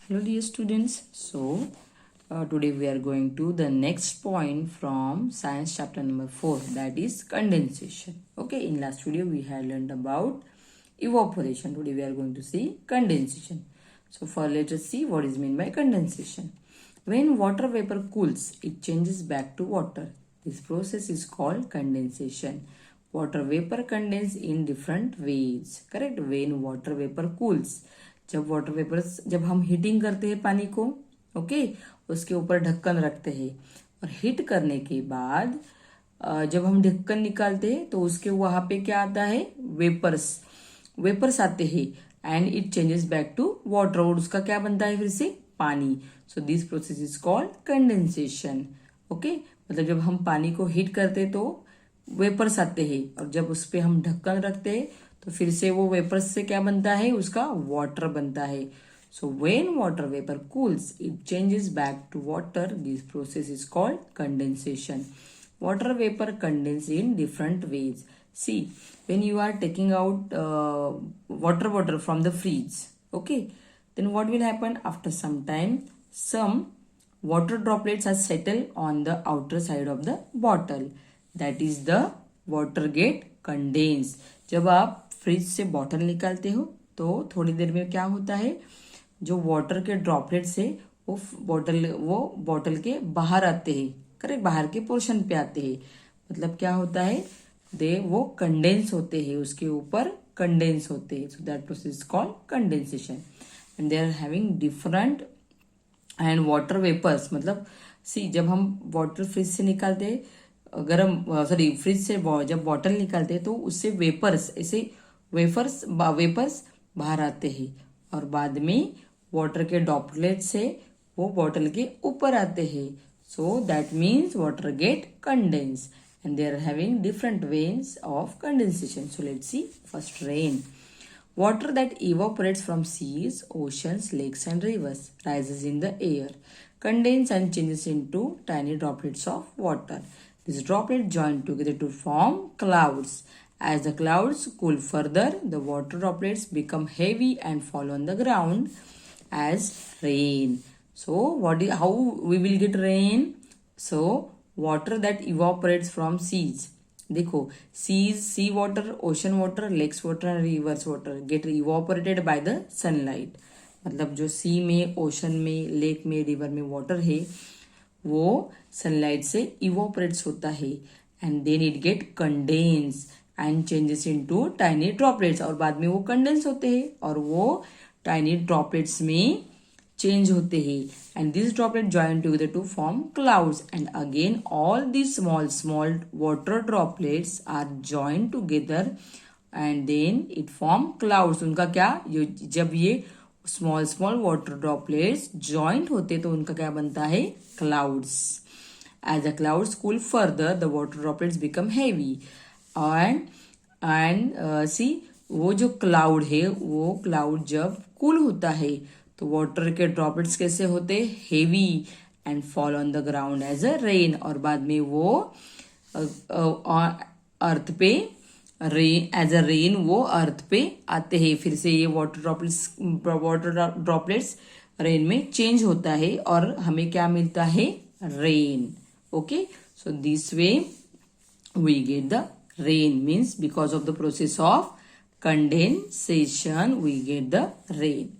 Hello dear students. Today we are going to the next point from science chapter number 4, that is condensation. Okay, in last video we had learned about evaporation. Today we are going to see condensation. So for let us see what is meant by condensation. When water vapor cools, it changes back to water. This process is called condensation. Water vapor condense in different ways. Correct? When water vapor cools, जब हम heating करते हैं पानी को, okay, उसके ऊपर ढक्कन रखते हैं और हीट करने के बाद जब हम ढक्कन निकालते हैं तो उसके वहां पे क्या आता है, वेपर्स वेपर्स आते हैं and it changes back to water और उसका क्या बनता है फिर से पानी. So this process is called condensation. Okay, मतलब जब हम पानी को हीट करते तो वेपर्स आते हैं और जब उस पर हम ढक्कन रखते हैं तो फिर से वो वेपर्स से क्या बनता है, उसका वाटर बनता है. So when water vapour cools it changes back to water. This process is called condensation. Water vapor condense in different ways. See, when you are taking out water bottle from the fridge, okay, then what will happen? After some time, some water droplets are settled on the outer side of the bottle. That is the water get condensed. जब आप fridge से bottle निकालते हो तो थोड़ी देर में क्या होता है, जो वाटर के ड्रॉपलेट्स है वो बॉटल के बाहर आते हैं. करेक्ट, बाहर के पोर्शन पे आते हैं. मतलब क्या होता है, वो कंडेंस होते हैं, उसके ऊपर कंडेंस होते हैं. So that process called condensation and they are having different and water vapours. मतलब सी, जब हम वाटर फ्रिज से निकालते हैं, फ्रिज से जब बॉटल निकालते हैं तो उससे वेपर्स ऐसे वेपर्स बाहर आते हैं और बाद में वाटर के ड्रॉपलेट से वो बॉटल के ऊपर आते हैं. So that means water get condensed and they are having different ways of condensation. So let's see. First, rain. Water that evaporates from seas, oceans, lakes and rivers rises in the air, condenses and changes into tiny droplets of water. These droplets join together to form clouds. As the clouds cool further, the water droplets become heavy and fall on the ground as rain. So how we will get rain? So water that evaporates from seas. देखो, seas, sea water, ocean water, lakes water and rivers water get evaporated by the sunlight. मतलब जो सी में, ocean में, lake में, river में water है वो sunlight से इवोपरेट्स होता है and then it get condense and changes into tiny droplets. और बाद में वो कंडेंस होते हैं और वो टाइनी ड्रॉपलेट्स में change होते हैं and these droplets join together to form clouds and again all these small water droplets are joined together and then it form clouds. उनका क्या, जब ये small water droplets joined होते तो उनका क्या बनता है, clouds. As the clouds cool further the water droplets become heavy and see, वो जो क्लाउड है वो क्लाउड जब कूल होता है तो वाटर के ड्रॉपलेट्स कैसे होते, heavy and fall on the ground as a rain. और बाद में वो अर्थ पे एज अ रेन वो अर्थ पे आते हैं. फिर से ये वाटर ड्रॉपलेट्स रेन में चेंज होता है और हमें क्या मिलता है, rain. Okay, so this way we get the rain. Means because of the process of condensation we get the rain.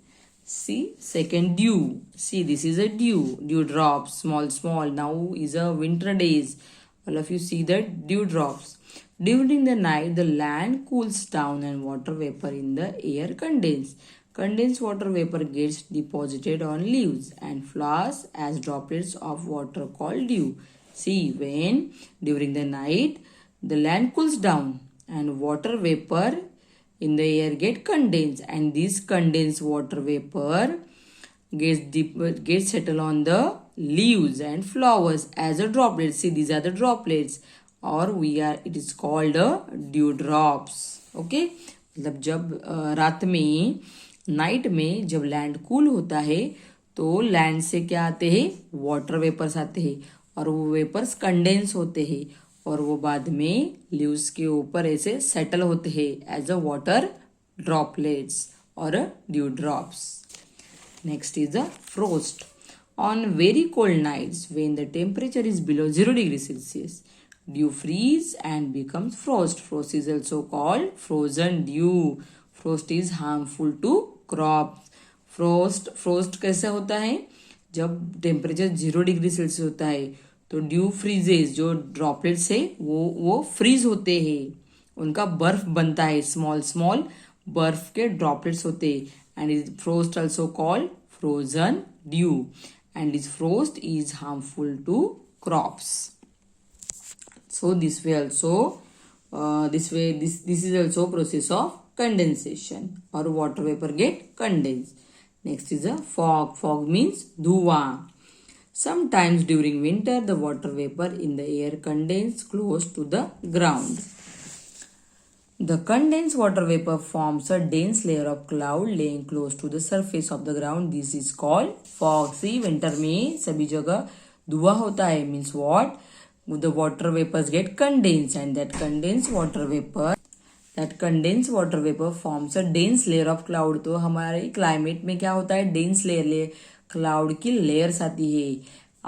See, second, dew. See, this is a dew drops, small. Now is a winter days. All of you see that dew drops. During the night the land cools down and water vapor in the air condense. Condensed water vapor gets deposited on leaves and flowers as droplets of water called dew. See, when during the night the land cools down and water vapor in the air get condensed and this condensed water vapor gets settled on the leaves and flowers as a droplet. See, these are the droplets or it is called a dew drops. Okay, मतलब जब रात में, night में जब land cool होता है तो land से क्या आते हैं, वाटर वेपर्स आते हैं और वो वेपर्स कंडेंस होते हैं और वो बाद में लीव्स के ऊपर ऐसे सेटल होते हैं एज अ वाटर ड्रॉपलेट्स और due drops. Next is the frost. On very cold nights, when the temperature is below 0 degrees Celsius, dew freeze and becomes frost. Frost is also called frozen dew. Frost is harmful to crops. Frost कैसे होता है? जब temperature 0 degree Celsius होता है तो due freezes, जो droplets है वो फ्रीज होते हैं, उनका बर्फ बनता है, स्मॉल स्मॉल बर्फ के ड्रॉपलेट्स होते हैं, and is frost also called frozen due, and this frost is harmful to crops. So this is also process of condensation, or water vapor get condensed. Next is a fog. Fog means dhuwa. Sometimes during winter the water vapor in the air condenses close to the ground. The condensed water vapor forms a dense layer of cloud laying close to the surface of the ground. This is called fog. See, winter में सभी जगह धुआं होता है. Means what? The water vapors get condensed, and that condensed water vapor forms a dense layer of cloud. तो हमारे climate में क्या होता है? डेंस लेयर, क्लाउड की लेयर्स आती है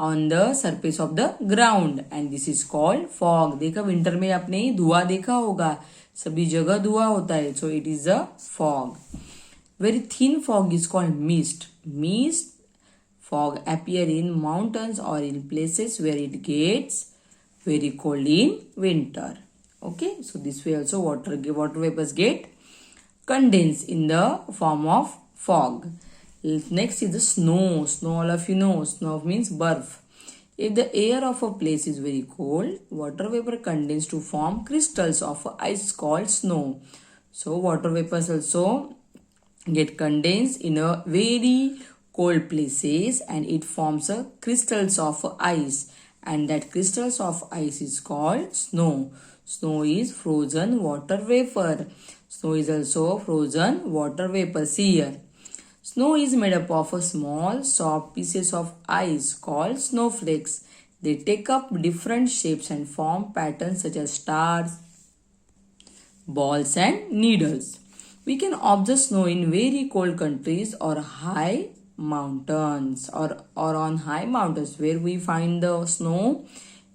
on the surface of the ground, and this is called fog. देखा, विंटर में आपने धुआं देखा होगा, सभी जगह धुआं होता है. So it is a fog. Very thin fog is called mist. Mist fog appear in mountains or in places where it gets very cold in winter. Okay, so this way also water vapors get condensed in the form of fog. Next is the snow. Snow, all of you know, snow means barf. If the air of a place is very cold, water vapor condenses to form crystals of ice called snow. So water vapors also get condensed in a very cold places, and it forms a crystals of ice, and that crystals of ice is called snow. Snow is frozen water vapor. Snow is also frozen water vapor. See here. Snow is made up of a small soft pieces of ice called snowflakes. They take up different shapes and form patterns such as stars, balls and needles. We can observe snow in very cold countries or high mountains, or on high mountains, where we find the snow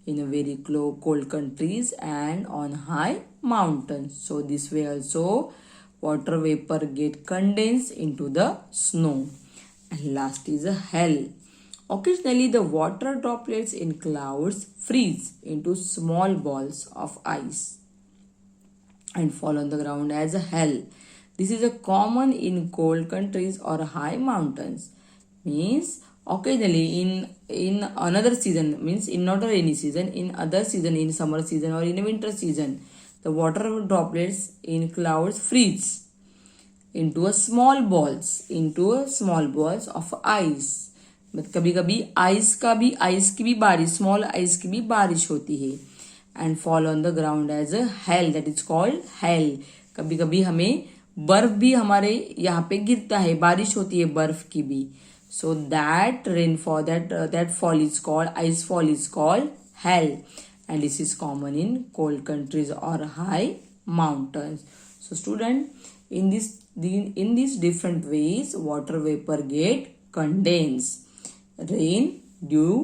in a very cold countries and on high mountains. So this way also water vapor get condensed into the snow. And last is a hail. Occasionally the water droplets in clouds freeze into small balls of ice and fall on the ground as a hail. This is a common in cold countries or high mountains. Means occasionally in another season, means in not a rainy season, in other season, in summer season or in a winter season, the water droplets in clouds freeze into a small balls of ice. but कभी कभी ice की भी बारिश, small ice की भी बारिश होती है, and fall on the ground as a hail, that is called hail. कभी कभी हमें बर्फ भी हमारे यहाँ पे गिरता है, बारिश होती है बर्फ की भी. So that rainfall, that fall is called, ice fall is called hello, and this is common in cold countries or high mountains. So student, in these different ways water vapor get condensed. Rain, dew,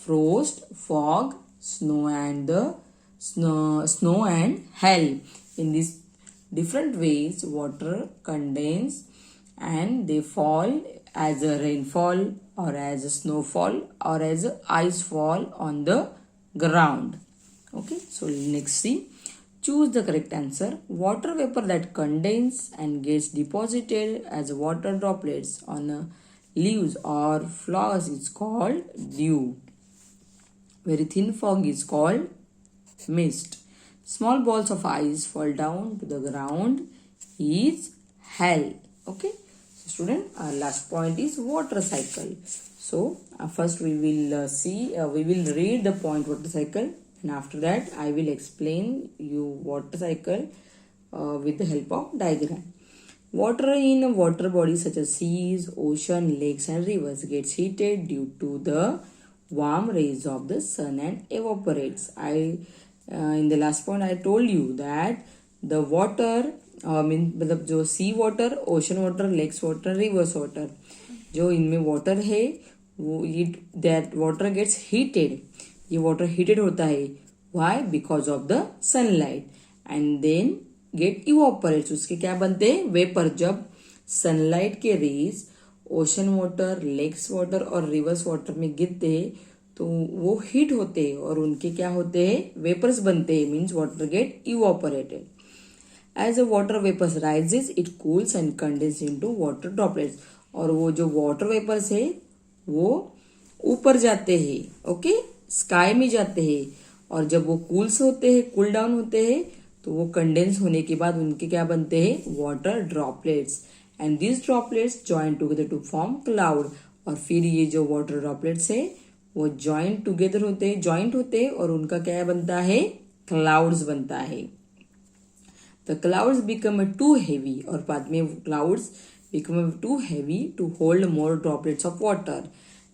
frost, fog, snow and hail. In these different ways water condense and they fall as a rainfall or as a snowfall or as a ice fall on the ground. Okay, so next see, choose the correct answer. Water vapor that condenses and gets deposited as water droplets on leaves or flowers is called dew. Very thin fog is called mist. Small balls of ice fall down to the ground is hail. Okay, so student, our last point is water cycle. So first we will read the point water cycle, and after that I will explain you water cycle with the help of diagram. Water in water bodies such as seas, ocean, lakes and rivers gets heated due to the warm rays of the sun and evaporates. In the last point I told you that the water मतलब जो sea water, ocean water, lakes water, rivers water, जो इनमें water है वो that water gets heated, ये water heated होता है. Why? Because of the sunlight. And then get evaporates, उसके क्या बनते हैं? वेपर. जब सनलाइट के rays ocean water, lakes water और रिवर्स वाटर में गिरते हैं तो वो हीट होते हैं और उनके क्या होते हैं? वेपर्स बनते हैं. Means water get evaporated. As a water vapours rises it cools and condense into water droplets. और वो जो वाटर वेपर्स है वो ऊपर जाते हैं, ओके, स्काई में जाते हैं. और जब वो कूल्स होते हैं, कूल डाउन होते हैं, तो वो कंडेंस होने के बाद उनके क्या बनते हैं? Water droplets. And this droplets join together to form cloud. और फिर ये जो वाटर ड्रॉपलेट्स है वो जॉइंट टुगेदर होते हैं, जॉइंट होते हैं और उनका क्या बनता है? क्लाउड्स बनता है. The clouds become too heavy, और बाद में clouds become too heavy to hold more droplets of water.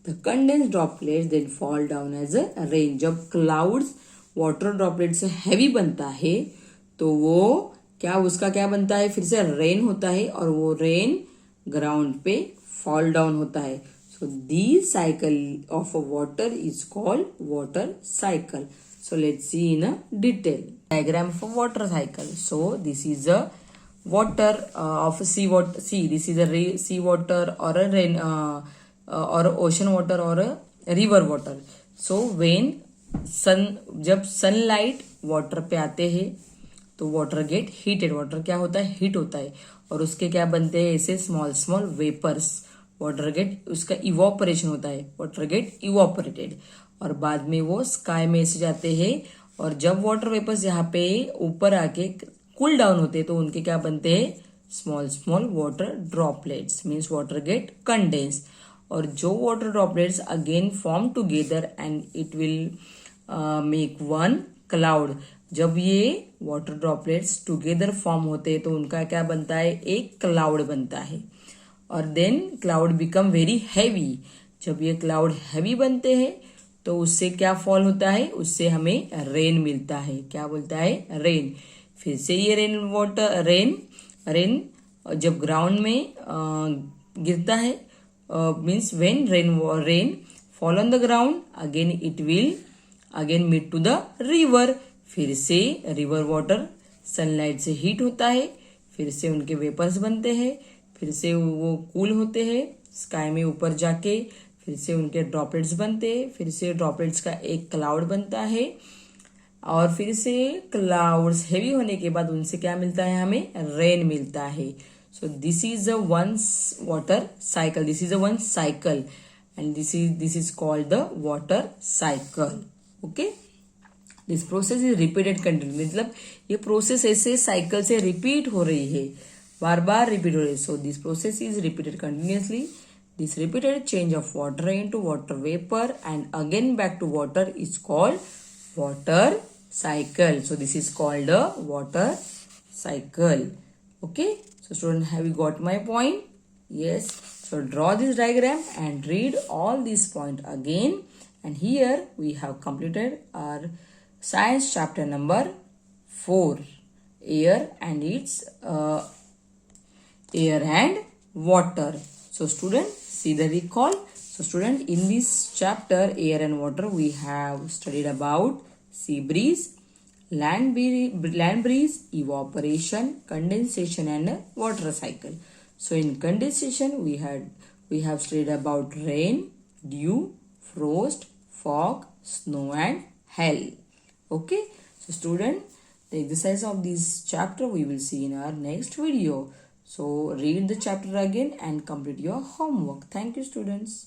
The condense droplets then fall down as a rain. जब क्लाउड्स वाटर ड्रॉपलेट से हैवी बनता है तो वो क्या, उसका क्या बनता है? फिर से रेन होता है और वो रेन ग्राउंड पे फॉल डाउन होता है. So this cycle of water is called water cycle. So let's see in a detail diagram of a water cycle. So this is a water of sea water. See, this is a sea water or a rain or a ocean water or a river water. So when जब sunlight water पे आते हैं तो water get heated. water क्या होता है? Heat होता है और उसके क्या बनते हैं? ऐसे small small vapours. Water get, उसका इवोपरेशन होता है, वाटर गेट इवोपरेटेड. और बाद में वो स्काई में ऐसे जाते हैं और जब वाटर वेपर्स यहाँ पे ऊपर आके कूल डाउन होते हैं तो उनके क्या बनते हैं? Small small water droplets. Means water get condense. और जो water droplets again form together and it will make one cloud. जब ये वाटर ड्रॉपलेट्स टुगेदर फॉर्म होते हैं तो उनका क्या बनता है? एक क्लाउड बनता है. और then cloud become very heavy. जब ये क्लाउड हैवी बनते हैं तो उससे क्या फॉल होता है? उससे हमें रेन मिलता है. क्या बोलता है? रेन. फिर से ये रेन जब ग्राउंड में गिरता है, means when rain fall on the ground again it will again meet to the river. फिर से रिवर वाटर सनलाइट से हीट होता है, फिर से उनके वेपर्स बनते हैं, फिर से वो कूल होते हैं स्काई में ऊपर जाके, फिर से उनके ड्रॉपलेट्स बनते हैं, फिर से ड्रॉपलेट्स का एक क्लाउड बनता है और फिर से क्लाउड्स हेवी होने के बाद उनसे क्या मिलता है? हमें रेन मिलता है. So this is a one water cycle. This is a one cycle and this is called the water cycle. Okay, this process is repeated continue. मतलब ये प्रोसेस ऐसे साइकिल से रिपीट हो रही है, बार बार रिपीट हो रही है. सो this process is repeated continuously. This repeated change of water into water vapor and again back to water is called water cycle. So this is called a water cycle. Okay. So student, have you got my point? Yes. So draw this diagram and read all these points again. And here we have completed our science chapter number 4. Air and its air and water. So student, see the recall. So student, in this chapter air and water we have studied about sea breeze, land breeze, evaporation, condensation and water cycle. So in condensation we have studied about rain, dew, frost, fog, snow and hail. Okay. So student, the exercise of this chapter we will see in our next video. So read the chapter again and complete your homework. Thank you students.